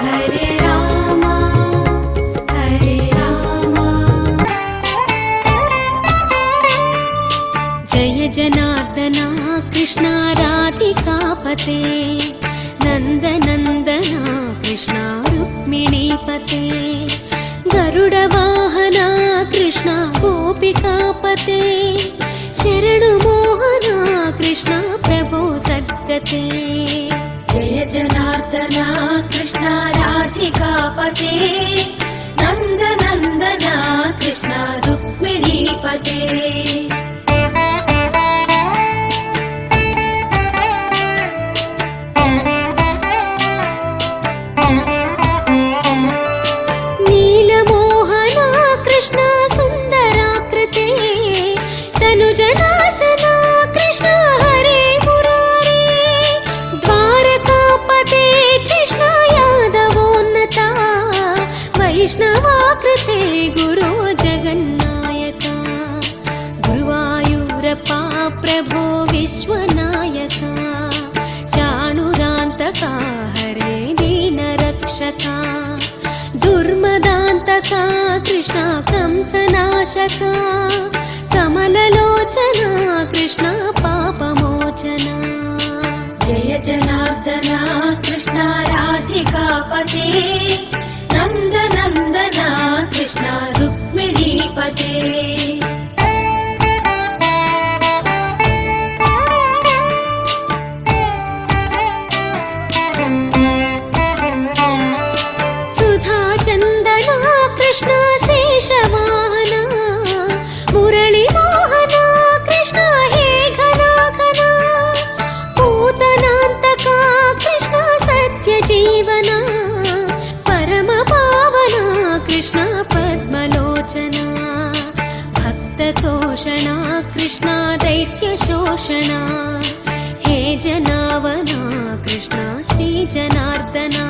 हरे राम हरे राम। जय जनार्दना कृष्ण राधिकापते नन्दनन्दना कृष्ण रुक्मिणीपते गरुडवाहना कृष्ण गोपिकापते शरणु मोहना कृष्ण प्रभो सद्गते। जय जनार्दना कृष्ण राधिकापते नन्दनन्दना कृष्ण रुक्मिणीपते। वैष्णवाकृते गुरो जगन्नायका गुरुवायूरप्पा प्रभो विश्वनायका चाणुरान्तका हरे दीनरक्षका दुर्मदान्तका कृष्ण कंसनाशका कमललोचना कृष्ण पापमोचना। जय जनार्दना कृष्ण राधिकापते नन्दनन्दना कृष्ण रुक्मिणीपते। सुधाचन्दना कृष्ण शेषवाहना मुरळीमोहना कृष्ण हे घना घना पूतनान्तका कृष्ण सत्यजीवना कृष्ण पद्मलोचना भक्ततोषणा कृष्ण दैत्यशोषणा हे जनावना कृष्ण श्रीजनार्दना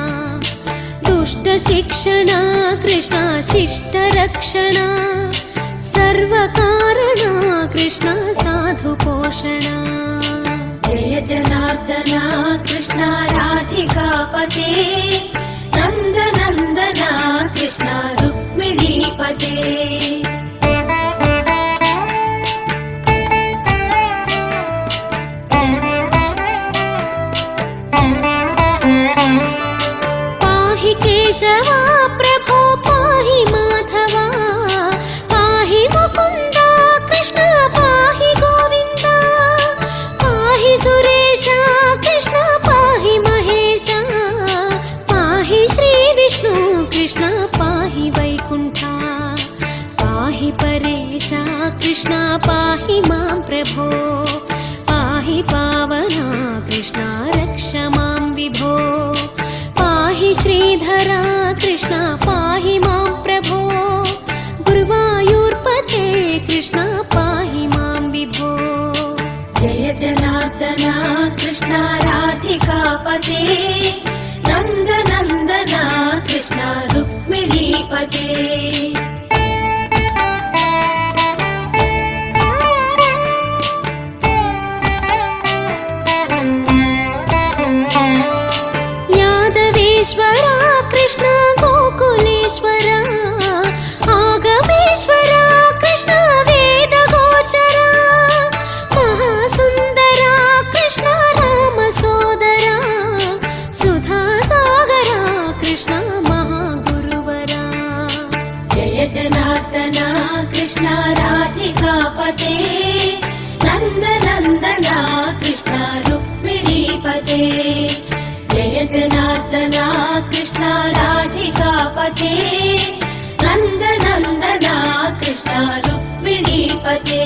दुष्टशिक्षणा कृष्ण शिष्टरक्षणा सर्वकारणा कृष्ण साधुपोषणा। जय जनार्दना कृष्ण राधिकापते नन्दनन्दना कृष्ण रुक्मिणीपते। पाहि केशवा प्रभो पाहि माधवा पाहि मुकुन्दा कृष्ण पाहि गोविन्दा पाहि सुरेशा कृष्ण पाहि महेशा पाहि श्रीविष्णु कृष्ण पाहि वैकुण्ठा पाहि परेशा कृष्ण पाहि मां प्रभो पाहि पावना कृष्ण रक्ष मां विभो पाहि श्रीधरा कृष्ण पाहि मां प्रभो गुरुवायूर्पते कृष्ण पाहि मां विभो। जय जनार्दना कृष्ण राधिकापते नन्दनन्दना कृष्ण रुक्मिणीपते। यादवेश्वरा कृष्ण गोकुलेश्वरा आगमेश्वरा कृष्ण वेदगोचरा महासुन्दरा कृष्ण रामसोदरा सुधासागरा कृष्ण महागुरुवरा। जय जनार्दना कृष्ण राधिकापते नन्दनन्दना कृष्ण रुक्मिणीपते। जय जनार्दना कृष्ण राधिकापते नन्दनन्दना कृष्ण रुक्मिणीपते।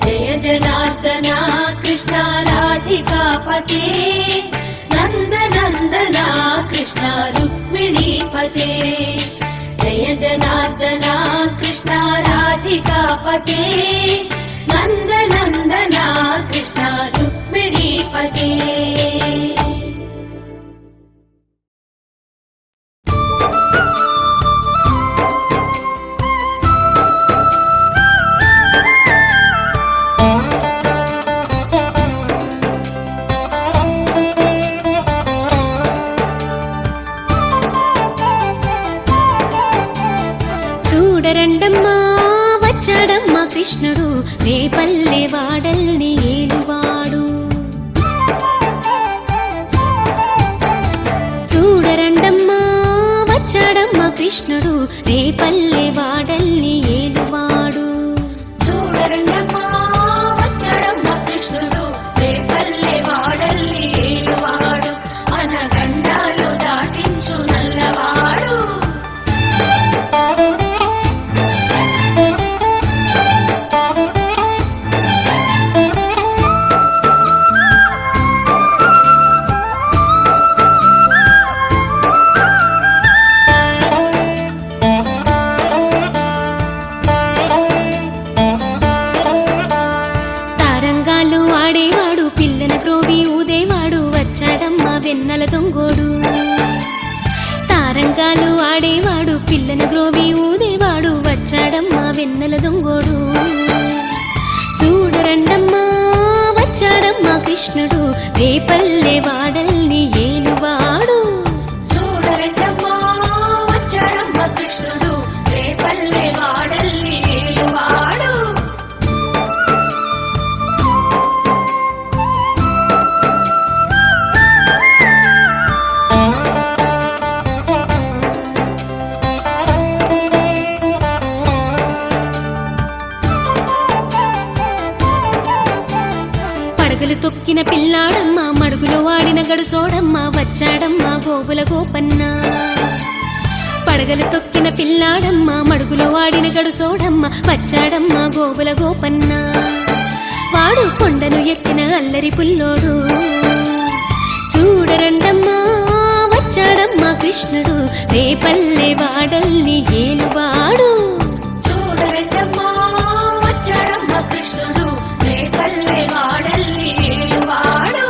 जय जनार्दना कृष्ण राधिकापते नन्दनन्दना कृष्ण रुक्मिणीपते। जय जनार्दना कृष्ण राधिकापते नन्दनन्दना कृष्ण रुक्मिणीपते। చూడరండమ్మా వచ్చాడమ్మా కృష్ణుడు రేపల్లె వాడల్ని ఏలువాడు. చూడరండమ్మా వచ్చాడమ్మా కృష్ణుడు రేపల్లె వాడల్ని ఏలువాడు. చూడరండమ్మా వచ్చాడమ్మా కృష్ణుడు రేపల్లె వాడల్ని ఏలువాడు. అనగండాలు దాటించు నల్లవాడు. తారంగాలు ఆడేవాడు పిల్లన క్రోవి ఊదేవాడు వచ్చాడమ్మా వెన్నెల దొంగోడు. తారంగాలు ఆడేవాడు పిల్లన గ్రోవి ఊదేవాడు వచ్చాడమ్మా వెన్నెల దొంగోడు. చూడరండమ్మా వచ్చాడమ్మా కృష్ణుడు రేపల్లె వాడల్ని ఏలువాడు. చూడరండమ్మా వచ్చాడమ్మా కృష్ణుడు రేపల్లె వాడల్ని ఏలువాడు. పడగలు తొక్కిన పిల్లాడమ్మ మడుగులో వాడిన గడుసోడమ్మ వచ్చాడమ్మ గోవుల గోపన్న. పడగలు తొక్కిన పిల్లాడమ్మ మడుగులో వాడిన గడుసోడమ్మ వచ్చాడమ్మ గోవుల గోపన్న. వాడు కొండను ఎక్కిన అల్లరి పుల్లోడు. చూడరండమ్మా వచ్చాడమ్మా కృష్ణుడు రేపల్లె వాడల్ని ఏలువాడు. చూడరండమ్మా వచ్చాడమ్మా కృష్ణుడు రేపల్లె వాడల్ని ఏలువాడు.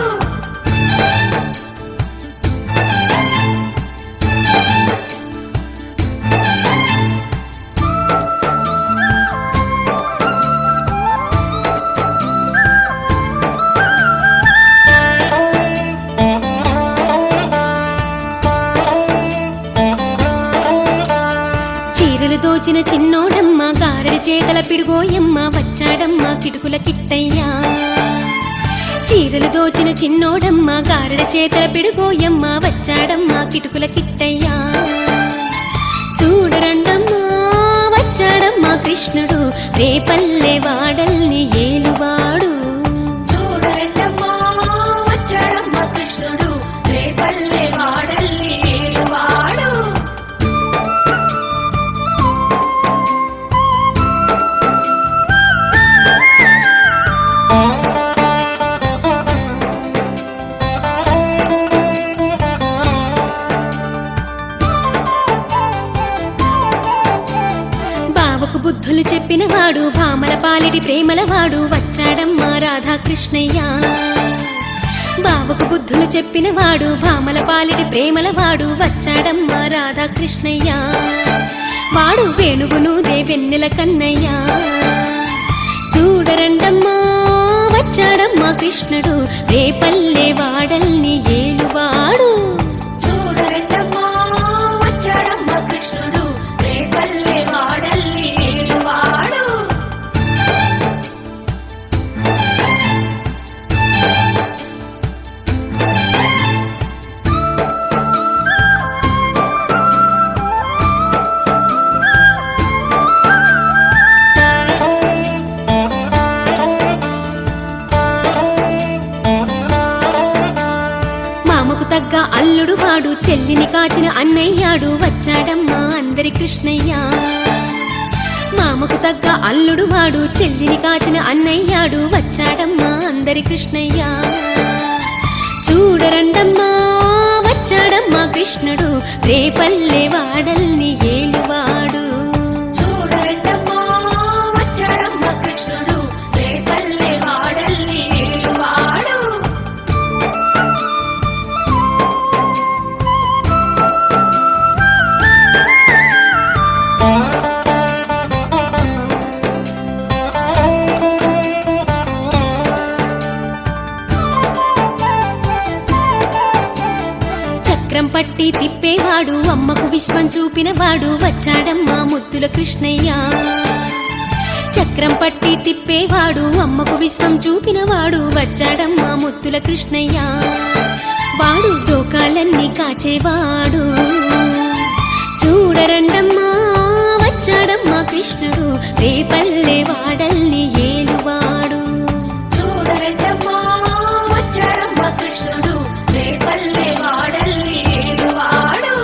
చీరలు దోచిన చిన్నోడమ్మ గారడి చేతల పిడుగోయమ్మ వచ్చాడమ్మ కిటుకుల కిట్టయ్యా. చీరలు దోచిన చిన్నోడమ్మ గారడి చేతల పిడుగోయమ్మ వచ్చాడమ్మ కిటుకుల కిట్టయ్యా. చూడరండమ్మా వచ్చాడమ్మా కృష్ణుడు రేపల్లె వాడల్ని ఏలువాడు. చూడరండమ్మా వచ్చాడమ్మా కృష్ణుడు రేపల్లె వాడల్ని ఏలువాడు. బావకు బుద్ధులు చెప్పినవాడు భామల పాలిటి ప్రేమలవాడు వచ్చాడమ్మా రాధాకృష్ణయ్య. బావకు బుద్ధులు చెప్పినవాడు భామల పాలిటి ప్రేమలవాడు వచ్చాడమ్మా రాధాకృష్ణయ్య. వాడు వేణువును వెన్నెల కన్నయ్య. చూడరండమ్మా వచ్చాడమ్మా కృష్ణుడు రేపల్లె వాడల్ని ఏలువాడు. చూడరండమ్మా వచ్చాడమ్మా కృష్ణుడు రేపల్లె వాడల్ని ఏలువాడు. మామకు తగ్గ అల్లుడు వాడు చెల్లిని కాచిన అన్నయ్యాడు వచ్చాడమ్మా అందరి కృష్ణయ్య. మామకు తగ్గ అల్లుడు వాడు చెల్లిని కాచిన అన్నయ్యాడు వచ్చాడమ్మా అందరి కృష్ణయ్య. చూడరండమ్మా వచ్చాడమ్మా కృష్ణుడు రేపల్లె వాడల్ని ఏలువాడు. చూడరండమ్మా వచ్చాడమ్మా కృష్ణుడు రేపల్లె వాడల్ని ఏలువాడు. చక్రం పట్టి తిప్పేవాడు వాడు అమ్మకు విశ్వం చూపిన వాడు వచ్చాడమ్మా ముద్దుల కృష్ణయ్య. చక్రం పట్టి తిప్పేవాడు అమ్మకు విశ్వం చూపిన వాడు వచ్చాడమ్మా ముద్దుల కృష్ణయ్య. వాడు లోకాలన్నీ కాచేవాడు చూడరండమ్మా వచ్చాడమ్మా కృష్ణుడు రేపల్లె వాడల్ని ఏలువాడు. చూడరండమ్మా వచ్చాడమ్మా కృష్ణుడు రేపల్లె వాడల్ని ఏలువాడు.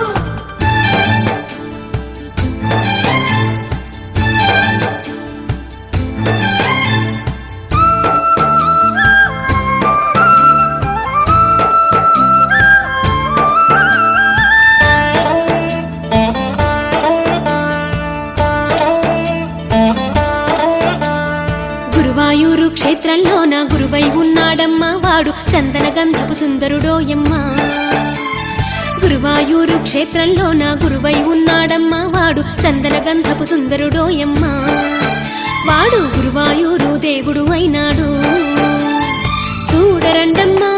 గురువాయూరు క్షేత్రంలోన గురువై ఉన్నాడమ్మా వాడు చందన గంధపు సుందరుడోయమ్మా. గురువాయూరు క్షేత్రంలోన గురువై ఉన్నాడమ్మా వాడు చందన గంధపు సుందరుడోయమ్మా. వాడు గురువాయూరు దేవుడు అయినాడు చూడరండమ్మా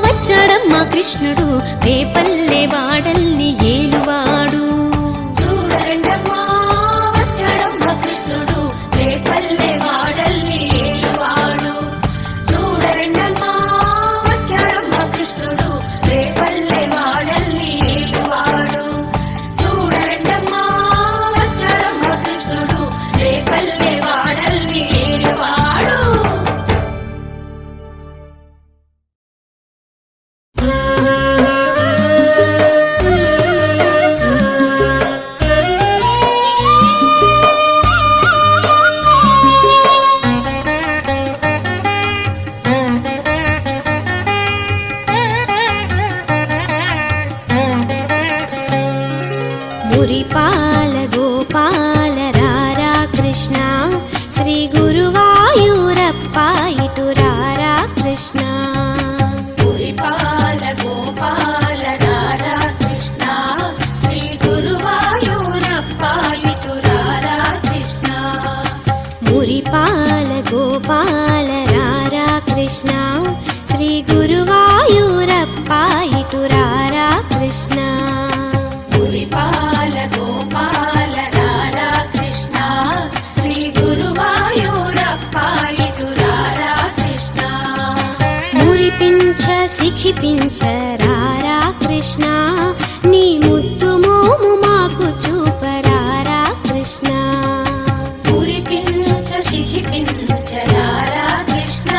వచ్చాడమ్మా కృష్ణుడు రేపల్లె వాడల్ని ఏలువాడు. చూడరండమ్మా వచ్చాడమ్మా కృష్ణుడు రేపల్లె వాడల్ని ఏలువాడు. చూడరండమ్మా వచ్చాడమ్మా కృష్ణుడు రేపల్లె వాడల్ని ఏలువాడు. చూడరండమ్మా వచ్చాడమ్మా కృష్ణుడు రేపల్లె వాడల్ని ఏలువాడు. మురిపాల గోపాల రారా కృష్ణ శ్రీ గురువాయూరప్ప ఇటు రారా కృష్ణ. పురిపాల గోపాల రారా కృష్ణ శ్రీ గురువాయూరప్ప ఇటు రారా కృష్ణ. మురిపాల గోపాల రారా కృష్ణ శ్రీ గురువాయూరప్ప ఇటు రారా కృష్ణ. పురిపాల గోపాల రారా కృష్ణ శ్రీ గురువాయూరప్ప ఇటు రారా కృష్ణ. మురిపించ సిఖిపించ రారా కృష్ణ నీ ముద్దు మోము మాకు చూపరారా కృష్ణ. పురిపించ శిఖిపించ రారా కృష్ణ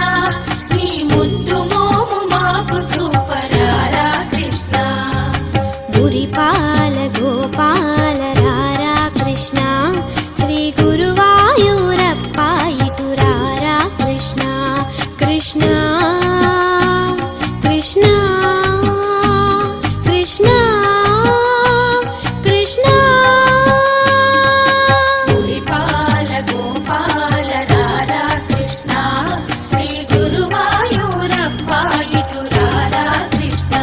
నీ ముద్దు మోము మాకు చూపరారా కృష్ణ. మురిపాల గోపాల రారా కృష్ణ శ్రీ గురువాయూరప్ప ఇటు రారా కృష్ణ. కృష్ణ కృష్ణ కృష్ణ కృష్ణ. పురిపాల గోపాల రారా కృష్ణ శ్రీ గురువాయూరప్ప ఇటు రారా కృష్ణ.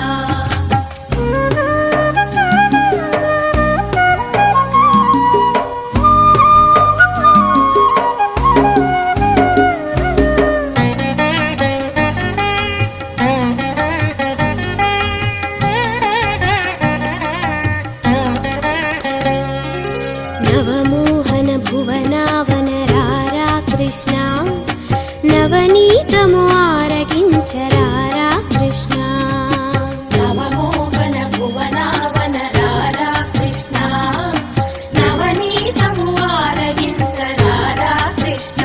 నవమోహన భువనావన రారా కృష్ణ నవనీతము ఆరగించరారా కృష్ణ. నవమోహన భువనావన రారా కృష్ణ నవనీతము ఆరగించరారా కృష్ణ.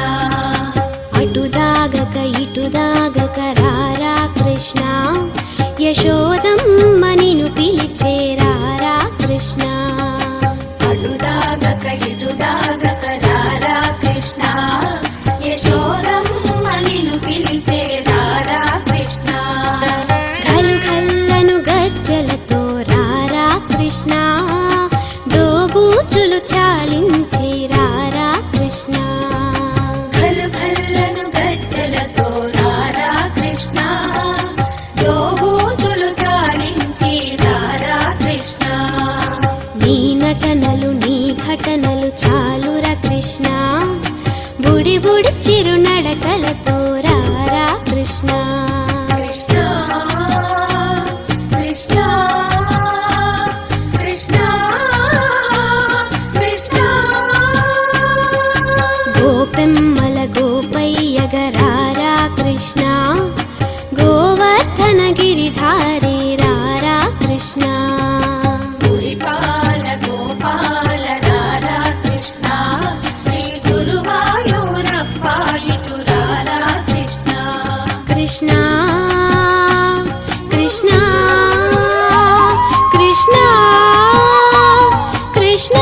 అటు దాగక ఇటు దాగక రారా కృష్ణ యశోదమ్మ నిన్ను పిలిచేరారా కృష్ణ. అడుదాగక ఇడుదాగక రారా కృష్ణ యశోదమ్మ నిన్ను పిలిచే రారా కృష్ణ. ఘలు ఘల్లను గజ్జలతో రారా కృష్ణ దోబూచులు చాలించి రారా కృష్ణ. ఖలు ఖల్లను గజ్జలతో రారా కృష్ణ దోబూచులు చాలించి రారా కృష్ణ. నీ నటనలు నీ ఘటనలు చాలురా కృష్ణ బుడి బుడి చిరు నడకలతో రారా కృష్ణ. కృష్ణ కృష్ణ కృష్ణ గోపెమ్మల గోపయ్యగరారా కృష్ణ గోవర్ధన గిరిధారి రారా కృష్ణ పురిపాల గోపాల రారా కృష్ణ శ్రీ గురువాయూరప్ప ఇటు రారా కృష్ణ కృష్ణ కృష్ణ కృష్ణ కృష్ణ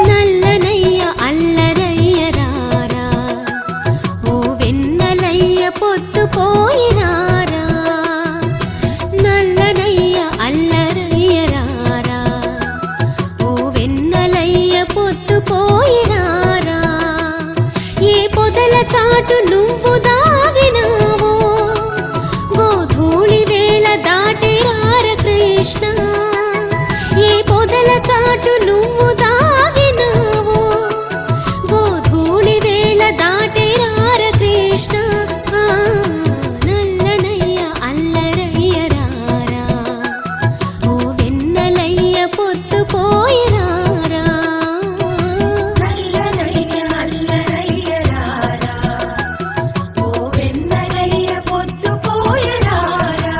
నల్లనయ్య అల్లరయ్య రారా ఓ వెన్నలయ్య పొద్దుపోయి రారా నల్లనయ్య అల్లరయ్య రారా ఓ వెన్నలయ్య పొద్దుపోయి రారా ఏ పొదల చాటు నువ్వు దాగినావో గోధూళి వేళ దాటి రార కృష్ణ ఏ పొదల చాటు నువ్వు దాగినావో గోధూళి వేళ దాటి రార కృష్ణ ఆ, నల్లనయ్య అల్లరయ్య రారా ఓ వెన్నలయ్య పొద్దుపోయి రారా నల్లనయ్య అల్లరయ్య రారా ఓ వెన్నెలయ్య పొద్దుపోయ రారా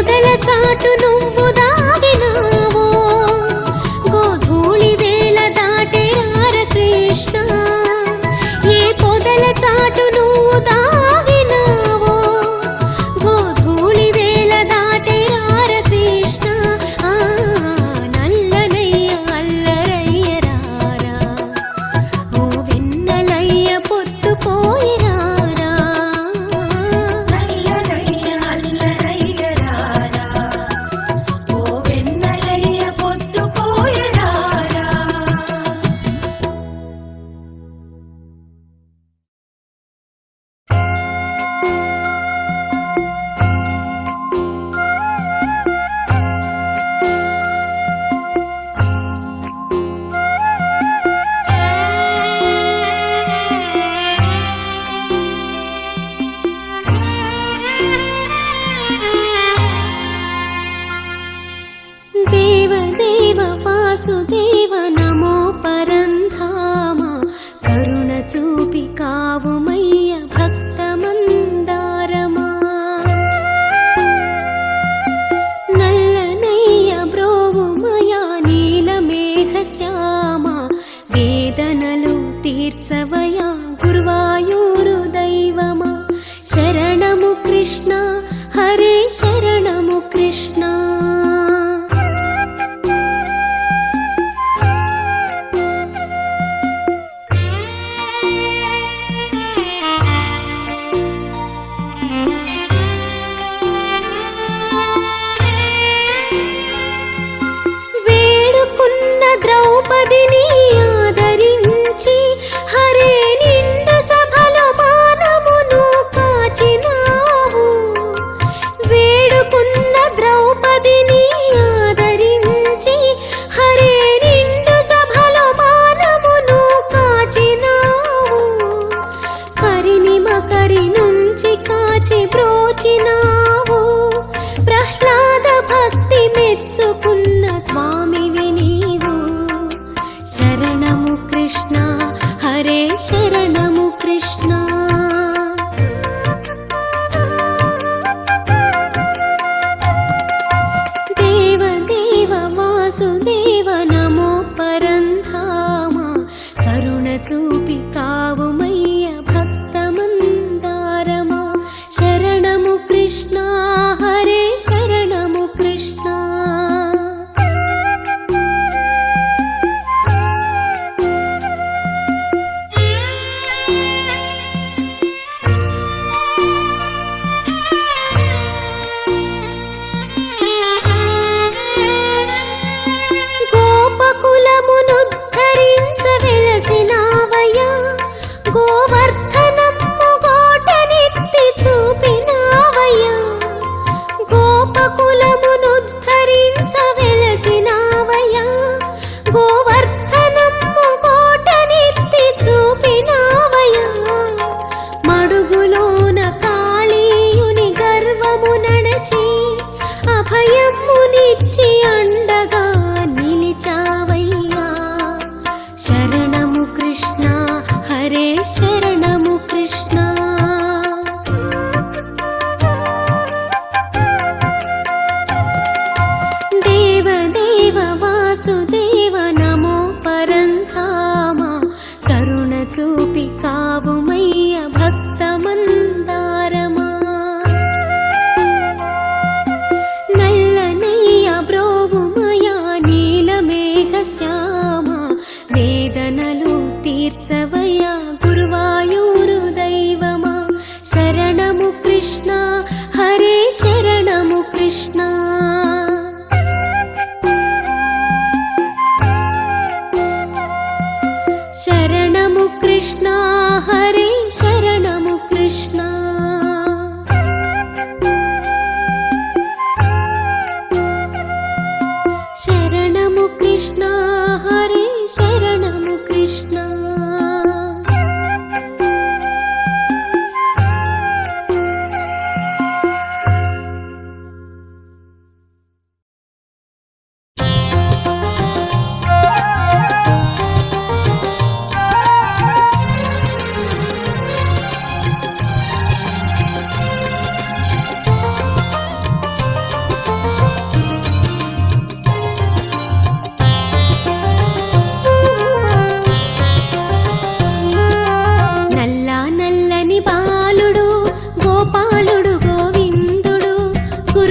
పొదల చాటు నువ్వు దాగినావో గోధూళి వేళ దాటే రార కృష్ణ ఏ పొదల చాటు నువ్వు దాగినావో గోధూళి వేళ దాటే రార కృష్ణ ఆ నల్లనయ్య అల్లరయ్య రారా ఓ వెన్నెలయ్య పొద్దు పోయి రారా నల్లనయ్య అల్లరయ్య రారా ఓ వెన్నెలయ్య పొద్దు పోయరారా దేవ దేవ వాసుదేవ నమో పరంధామ కరుణ చూపి కావుమయ్య భక్తమందారమా నల్లనయ్య బ్రోవుమయా నీలమేఘ శ్యామ వేదనలు తీర్చవయా గురువాయూరు దైవమా శరణము కృష్ణ హరే శరణము కృష్ణ వేడుకున్న ద్రౌపదిని ఆదరించి హరే నిండు సభలో మానమును కాచినావు వేడుకున్న ద్రౌపదిని ఆదరించి హరే నిండు సభలో మానమును కాచినావు కరిని మకరి నుంచి కాచి బ్రోచినావు ప్రహ్లాద భక్తి మెచ్చుకున్న స్వామివి నీవు శరణము కృష్ణ హరే శరణము కృష్ణ దేవ దేవ వాసుదేవ నమో పరంధామ కరుణ చూపి కావుమయ్య భక్తమందారమా శరణము కృష్ణ హరే శరణము కృష్ణ గోపకులమునుద్ధరించ వెలసినావయ్యా గోవర్ధనమ్ము గోటనెత్తి చూపినావయ్యా గోపకులమునుద్ధరించ వెలసినావయ్యా గోవర్ధనమ్ము గోటనెత్తి చూపినావయ్యా మడుగులోన కాళీయుని గర్వము నడచి అభయమునిచ్చి అండగా నిలిచావయ్యా శరణము కృష్ణ హరే శరణము కృష్ణ దేవ దేవ వాసుదేవ నమో పరంధామ కరుణ చూపి కావుమయ్య భక్తమందారమా నల్లనయ్య బ్రోవు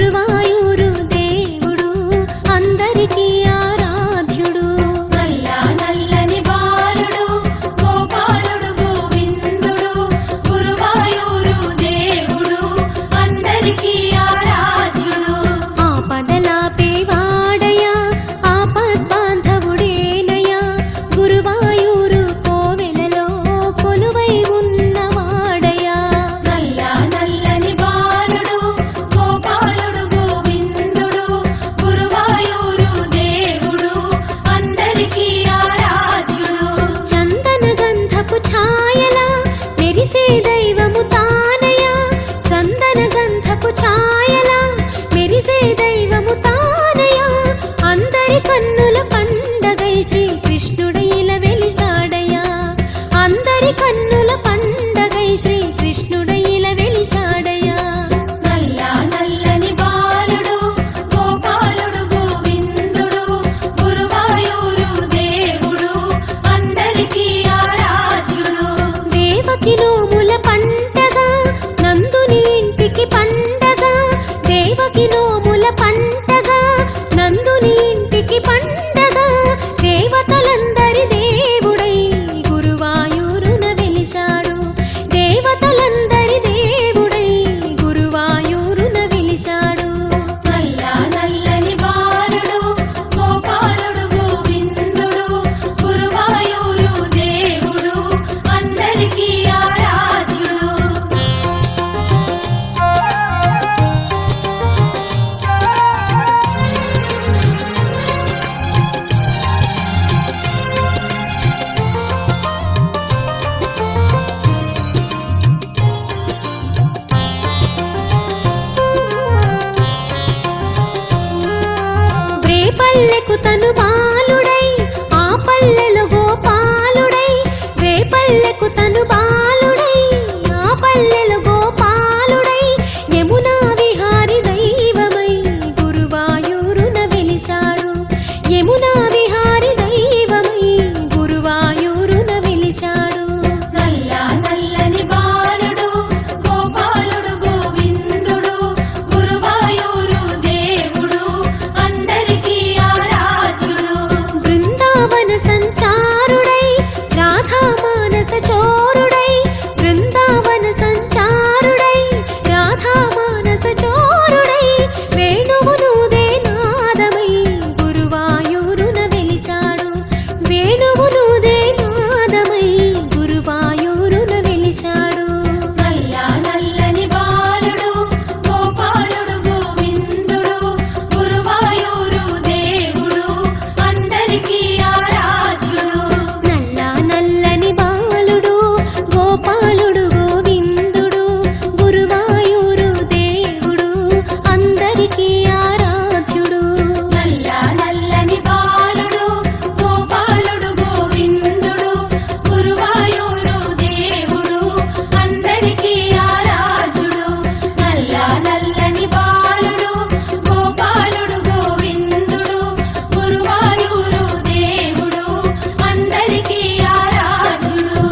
గురువాయూరు దేవుడు అందరికీ ఆరాధ్యుడు. నల్ల నల్లని బాలుడు గోపాలుడు గోవిందుడు గురువాయూరు దేవుడు అందరికీ ఆరాధ్యుడు. ఆపదలాపేవాడయా ఆపద్బాంధవుడేనయా గురువాయూరు కోవెలలో కొలువై ఉన్నవాడయా. నల్ల నల్లని బాలుడు గోపాలుడు గోవిందుడు గురువాయూరు దేవుడు అందరికీ ఆరాధ్యుడు. చందన గంధపు ఛాయలా మెరిసే దైవము తానయా. చందన గంధపు ఛాయలా మెరిసే దైవము తానయా. అందరి కన్నుల పండగై శ్రీకృష్ణుడైల వెలిసాడయా. అందరి కన్నుల పండగై శ్రీకృష్ణుడైల వెలిసాడయా. నల్ల నల్లని బాలుడు గోపాలుడు గోవిందుడు గురువాయూరు దేవుడు అందరికీ ఆరాధ్యుడు. దేవకి నోముల పంటగా నందుని ఇంటికి పండగా. దేవకి నోముల పంటగా నందుని ఇంటికి పండగా. దేవతలందరి దేవుడై గురువాయూరున వెలిశాడు. దేవతలందరి దేవుడై గురువాయూరున వెలిశాడు. నల్ల నల్లని బాలుడు గోపాలుడు గోవిందుడు గురువాయూరు దేవుడు అందరికీ ఆరాధ్యుడు. రేపల్లెకు తను బాలుడై ఆ పల్లెలో గోపాలుడై. రేపల్లెకు తను బాలుడై ఆ పల్లెలో గోపాలుడై. యమునా విహారి దైవమై గురువాయూరున వెలిశాడు. యమునా విహారి దైవమై గురువాయూరున వెలిశాడు. నల్ల నల్లని బాలుడు గోపాలుడు గోవిందుడు గురువాయూరు దేవుడు అందరికీ ఆరాధ్యుడు. బృందావన సంచారుడై రాధా మానస చోరుడై. బృందావన సంచారుడై రాధా మానస చోరుడై. వేణువునుదే నాదమై గురువాయూరున వెలిశాడు. వేణువునుదే నాదమై గురువాయూరున వెలిశాడు. నల్ల నల్లని బాలుడు గోపాలుడు గోవిందుడు గురువాయూరు దేవుడు అందరికీ ఆరాధ్యుడు. నల్ల నల్లని బాలుడు గోపాలుడు గోవిందుడు గురువాయూరు దేవుడు అందరికీ ఆరాధ్యుడు. నల్ల నల్లని బాలుడు గోపాలుడు గోవిందుడు గురువాయూరు దేవుడు అందరికీ ఆరాధ్యుడు. నల్ల నల్లని బాలుడు గోపాలుడు గోవిందుడు గురువాయూరు దేవుడు అందరికీ ఆరాధ్యుడు.